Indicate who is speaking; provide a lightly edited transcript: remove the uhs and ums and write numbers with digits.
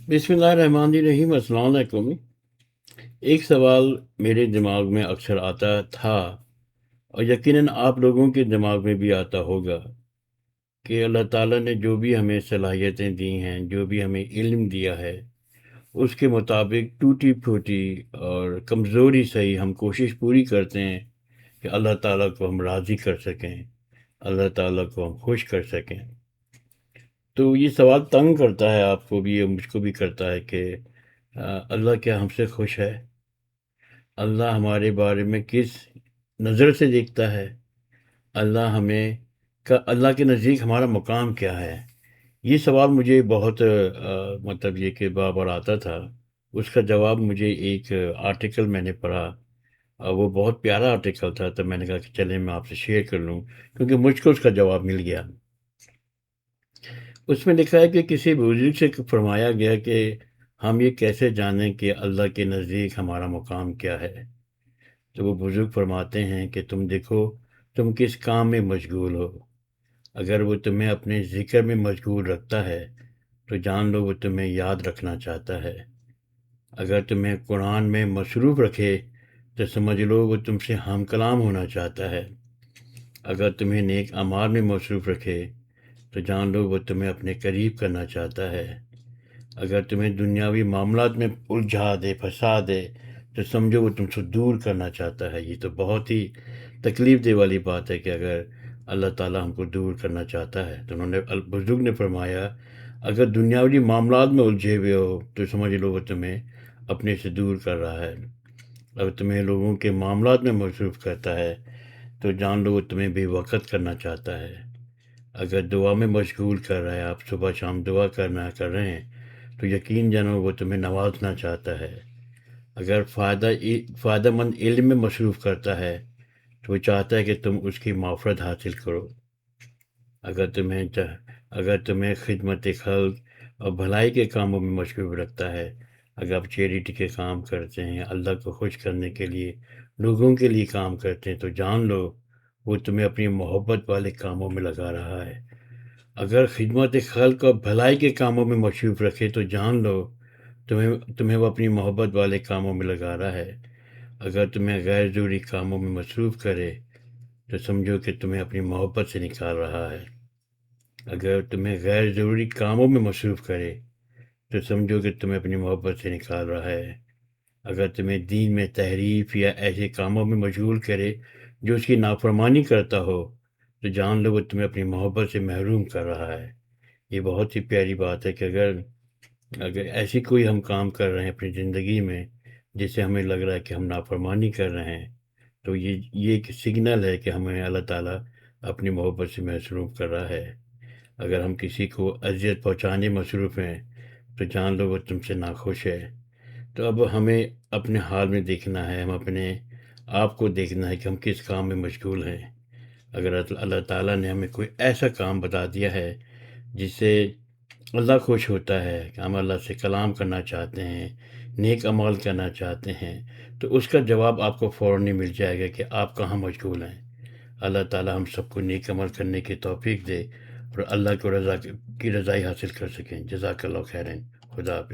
Speaker 1: بسم اللہ الرحمن الرحیم۔ السلام علیکم۔ ایک سوال میرے دماغ میں اکثر آتا تھا، اور یقیناً آپ لوگوں کے دماغ میں بھی آتا ہوگا، کہ اللہ تعالیٰ نے جو بھی ہمیں صلاحیتیں دی ہیں، جو بھی ہمیں علم دیا ہے، اس کے مطابق ٹوٹی پھوٹی اور کمزوری سے ہی ہم کوشش پوری کرتے ہیں کہ اللہ تعالیٰ کو ہم راضی کر سکیں، اللہ تعالیٰ کو ہم خوش کر سکیں۔ تو یہ سوال تنگ کرتا ہے آپ کو بھی اور مجھ کو بھی کرتا ہے کہ اللہ کیا ہم سے خوش ہے؟ اللہ ہمارے بارے میں کس نظر سے دیکھتا ہے؟ اللہ کے نزدیک ہمارا مقام کیا ہے؟ یہ سوال مجھے بہت مطلب یہ کہ بار بار آتا تھا۔ اس کا جواب مجھے ایک آرٹیکل میں نے پڑھا، وہ بہت پیارا آرٹیکل تھا، تو میں نے کہا کہ چلیں میں آپ سے شیئر کر لوں، کیونکہ مجھ کو اس کا جواب مل گیا۔ اس میں لکھا ہے کہ کسی بزرگ سے فرمایا گیا کہ ہم یہ کیسے جانیں کہ اللہ کے نزدیک ہمارا مقام کیا ہے؟ تو وہ بزرگ فرماتے ہیں کہ تم دیکھو تم کس کام میں مشغول ہو۔ اگر وہ تمہیں اپنے ذکر میں مشغول رکھتا ہے تو جان لو وہ تمہیں یاد رکھنا چاہتا ہے۔ اگر تمہیں قرآن میں مصروف رکھے تو سمجھ لو وہ تم سے ہم کلام ہونا چاہتا ہے۔ اگر تمہیں نیک اعمال میں مصروف رکھے تو جان لو وہ تمہیں اپنے قریب کرنا چاہتا ہے۔ اگر تمہیں دنیاوی معاملات میں الجھا دے، پھنسا دے، تو سمجھو وہ تم سے دور کرنا چاہتا ہے۔ یہ تو بہت ہی تکلیف دہ والی بات ہے کہ اگر اللہ تعالیٰ ہم کو دور کرنا چاہتا ہے تو بزرگ نے فرمایا اگر دنیاوی معاملات میں الجھے ہوئے ہو تو سمجھ لو وہ تمہیں اپنے سے دور کر رہا ہے۔ اگر تمہیں لوگوں کے معاملات میں مصروف کرتا ہے تو جان لو وہ تمہیں بے وقت کرنا چاہتا ہے۔ اگر دعا میں مشغول کر رہا ہے، آپ صبح شام دعا کر رہے ہیں، تو یقین جانو وہ تمہیں نوازنا چاہتا ہے۔ اگر فائدہ مند علم میں مصروف کرتا ہے تو وہ چاہتا ہے کہ تم اس کی معافرت حاصل کرو۔ اگر تمہیں خدمت خلق اور بھلائی کے کاموں میں مشغول رکھتا ہے، اگر آپ چیریٹی کے کام کرتے ہیں، اللہ کو خوش کرنے کے لیے لوگوں کے لیے کام کرتے ہیں، تو جان لو وہ تمہیں اپنی محبت والے کاموں میں لگا رہا ہے۔ اگر خدمت خلق اور بھلائی کے کاموں میں مصروف رکھے تو جان لو تمہیں وہ اپنی محبت والے کاموں میں لگا رہا ہے۔ اگر تمہیں غیر ضروری کاموں میں مصروف کرے تو سمجھو کہ تمہیں اپنی محبت سے نکال رہا ہے۔ اگر تمہیں غیر ضروری کاموں میں مصروف کرے تو سمجھو کہ تمہیں اپنی محبت سے نکال رہا ہے۔ اگر تمہیں دین میں تحریف یا ایسے کاموں میں مشغول کرے جو اس کی نافرمانی کرتا ہو تو جان لو وہ تمہیں اپنی محبت سے محروم کر رہا ہے۔ یہ بہت ہی پیاری بات ہے کہ اگر ایسی کوئی ہم کام کر رہے ہیں اپنی زندگی میں جس سے ہمیں لگ رہا ہے کہ ہم نافرمانی کر رہے ہیں، تو یہ ایک سگنل ہے کہ ہمیں اللہ تعالیٰ اپنی محبت سے محروم کر رہا ہے۔ اگر ہم کسی کو اذیت پہنچانے مصروف ہیں تو جان لو وہ تم سے ناخوش ہے۔ تو اب ہمیں اپنے حال میں دیکھنا ہے، ہم اپنے آپ کو دیکھنا ہے کہ ہم کس کام میں مشغول ہیں۔ اگر اللہ تعالیٰ نے ہمیں کوئی ایسا کام بتا دیا ہے جس سے اللہ خوش ہوتا ہے، کہ ہم اللہ سے کلام کرنا چاہتے ہیں، نیک عمل کرنا چاہتے ہیں، تو اس کا جواب آپ کو فوراً مل جائے گا کہ آپ کہاں مشغول ہیں۔ اللہ تعالیٰ ہم سب کو نیک عمل کرنے کی توفیق دے اور اللہ کی رضائی حاصل کر سکیں۔ جزاک اللہ خیرن۔ خدا حافظ۔